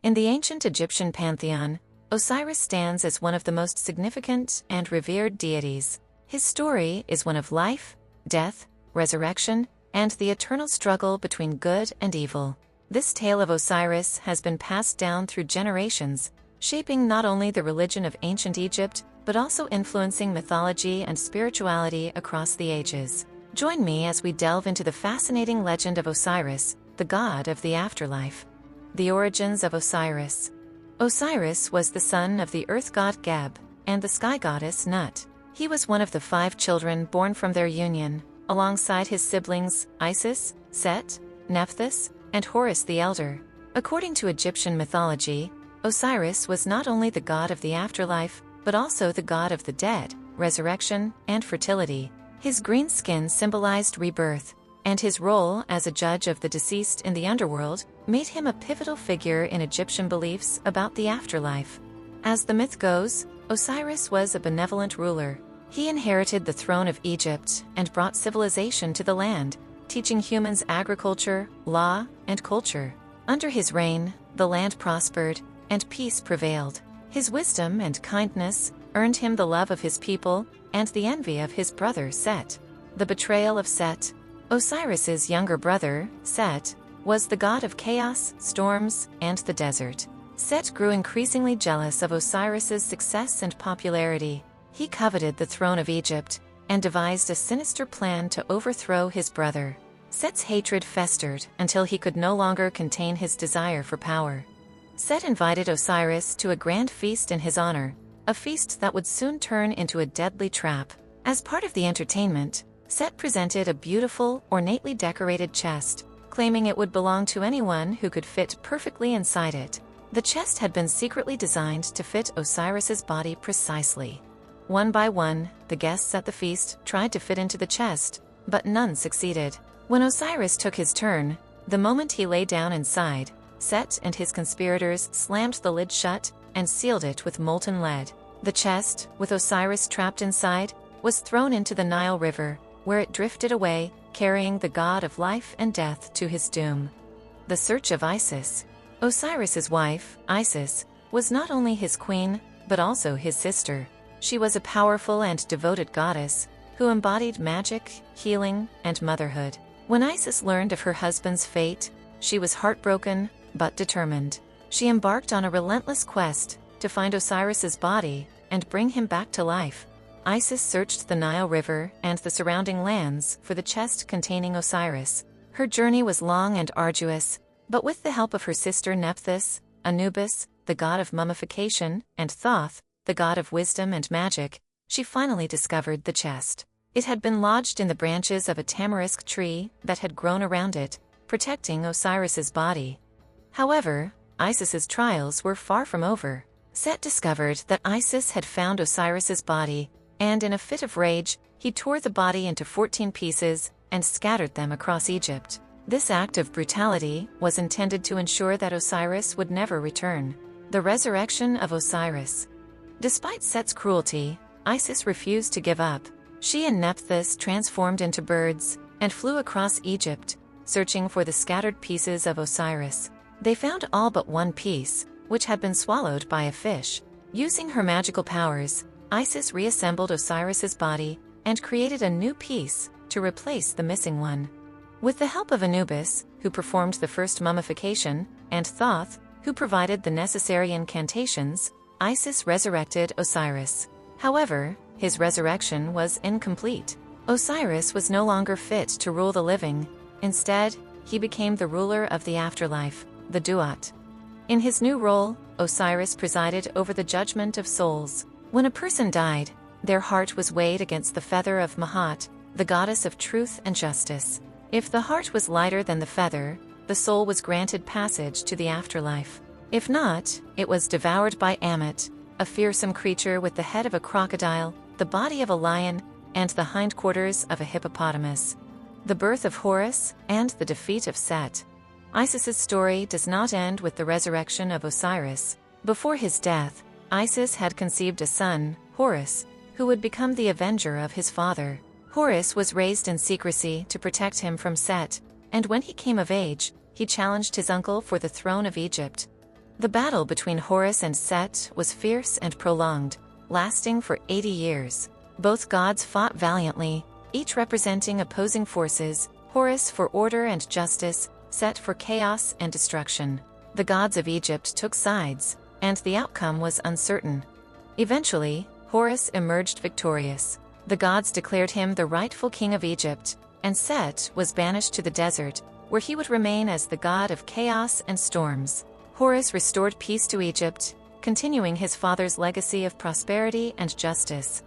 In the ancient Egyptian pantheon, Osiris stands as one of the most significant and revered deities. His story is one of life, death, resurrection, and the eternal struggle between good and evil. This tale of Osiris has been passed down through generations, shaping not only the religion of ancient Egypt, but also influencing mythology and spirituality across the ages. Join me as we delve into the fascinating legend of Osiris, the god of the afterlife. The origins of Osiris. Osiris was the son of the earth god Geb and the sky goddess Nut. He was one of the 5 children born from their union, alongside his siblings Isis, Set, Nephthys, and Horus the Elder. According to Egyptian mythology, Osiris was not only the god of the afterlife, but also the god of the dead, resurrection, and fertility. His green skin symbolized rebirth, and his role as a judge of the deceased in the underworld made him a pivotal figure in Egyptian beliefs about the afterlife. As the myth goes, Osiris was a benevolent ruler. He inherited the throne of Egypt and brought civilization to the land, teaching humans agriculture, law, and culture. Under his reign, the land prospered, and peace prevailed. His wisdom and kindness earned him the love of his people and the envy of his brother Set. The betrayal of Set. Osiris's younger brother, Set, was the god of chaos, storms, and the desert. Set grew increasingly jealous of Osiris's success and popularity. He coveted the throne of Egypt and devised a sinister plan to overthrow his brother. Set's hatred festered until he could no longer contain his desire for power. Set invited Osiris to a grand feast in his honor, a feast that would soon turn into a deadly trap. As part of the entertainment, Set presented a beautiful, ornately decorated chest, claiming it would belong to anyone who could fit perfectly inside it. The chest had been secretly designed to fit Osiris's body precisely. One by one, the guests at the feast tried to fit into the chest, but none succeeded. When Osiris took his turn, the moment he lay down inside, Set and his conspirators slammed the lid shut and sealed it with molten lead. The chest, with Osiris trapped inside, was thrown into the Nile River, where it drifted away, carrying the god of life and death to his doom. The search of Isis. Osiris's wife, Isis, was not only his queen, but also his sister. She was a powerful and devoted goddess, who embodied magic, healing, and motherhood. When Isis learned of her husband's fate, she was heartbroken, but determined. She embarked on a relentless quest to find Osiris's body and bring him back to life. Isis searched the Nile River and the surrounding lands for the chest containing Osiris. Her journey was long and arduous, but with the help of her sister Nephthys, Anubis, the god of mummification, and Thoth, the god of wisdom and magic, she finally discovered the chest. It had been lodged in the branches of a tamarisk tree that had grown around it, protecting Osiris's body. However, Isis's trials were far from over. Set discovered that Isis had found Osiris's body, and in a fit of rage, he tore the body into 14 pieces and scattered them across Egypt. This act of brutality was intended to ensure that Osiris would never return. The resurrection of Osiris. Despite Set's cruelty, Isis refused to give up. She and Nephthys transformed into birds and flew across Egypt, searching for the scattered pieces of Osiris. They found all but one piece, which had been swallowed by a fish. Using her magical powers, Isis reassembled Osiris's body and created a new piece to replace the missing one. With the help of Anubis, who performed the first mummification, and Thoth, who provided the necessary incantations, Isis resurrected Osiris. However, his resurrection was incomplete. Osiris was no longer fit to rule the living. Instead, he became the ruler of the afterlife, the Duat. In his new role, Osiris presided over the judgment of souls. When a person died, their heart was weighed against the feather of Mahat, the goddess of truth and justice. If the heart was lighter than the feather, the soul was granted passage to the afterlife. If not, it was devoured by Ammit, a fearsome creature with the head of a crocodile, the body of a lion, and the hindquarters of a hippopotamus. The birth of Horus and the defeat of Set. Isis's story does not end with the resurrection of Osiris. Before his death, Isis had conceived a son, Horus, who would become the avenger of his father. Horus was raised in secrecy to protect him from Set, and when he came of age, he challenged his uncle for the throne of Egypt. The battle between Horus and Set was fierce and prolonged, lasting for 80 years. Both gods fought valiantly, each representing opposing forces, Horus for order and justice, Set for chaos and destruction. The gods of Egypt took sides, and the outcome was uncertain. Eventually, Horus emerged victorious. The gods declared him the rightful king of Egypt, and Set was banished to the desert, where he would remain as the god of chaos and storms. Horus restored peace to Egypt, continuing his father's legacy of prosperity and justice.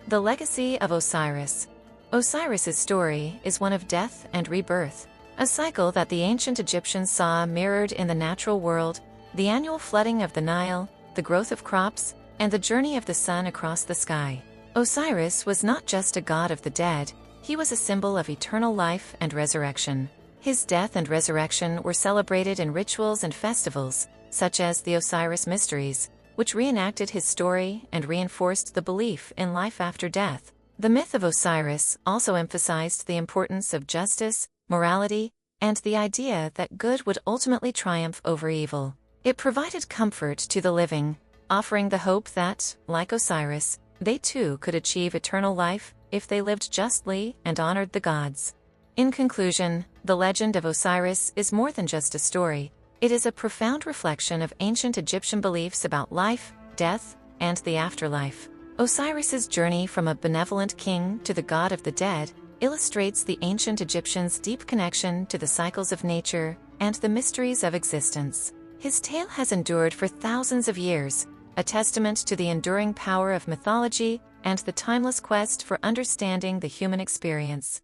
The legacy of Osiris. Osiris's story is one of death and rebirth, a cycle that the ancient Egyptians saw mirrored in the natural world, the annual flooding of the Nile, the growth of crops, and the journey of the sun across the sky. Osiris was not just a god of the dead, he was a symbol of eternal life and resurrection. His death and resurrection were celebrated in rituals and festivals, such as the Osiris Mysteries, which reenacted his story and reinforced the belief in life after death. The myth of Osiris also emphasized the importance of justice, morality, and the idea that good would ultimately triumph over evil. It provided comfort to the living, offering the hope that, like Osiris, they too could achieve eternal life if they lived justly and honored the gods. In conclusion, the legend of Osiris is more than just a story. It is a profound reflection of ancient Egyptian beliefs about life, death, and the afterlife. Osiris's journey from a benevolent king to the god of the dead illustrates the ancient Egyptians' deep connection to the cycles of nature and the mysteries of existence. His tale has endured for thousands of years, a testament to the enduring power of mythology and the timeless quest for understanding the human experience.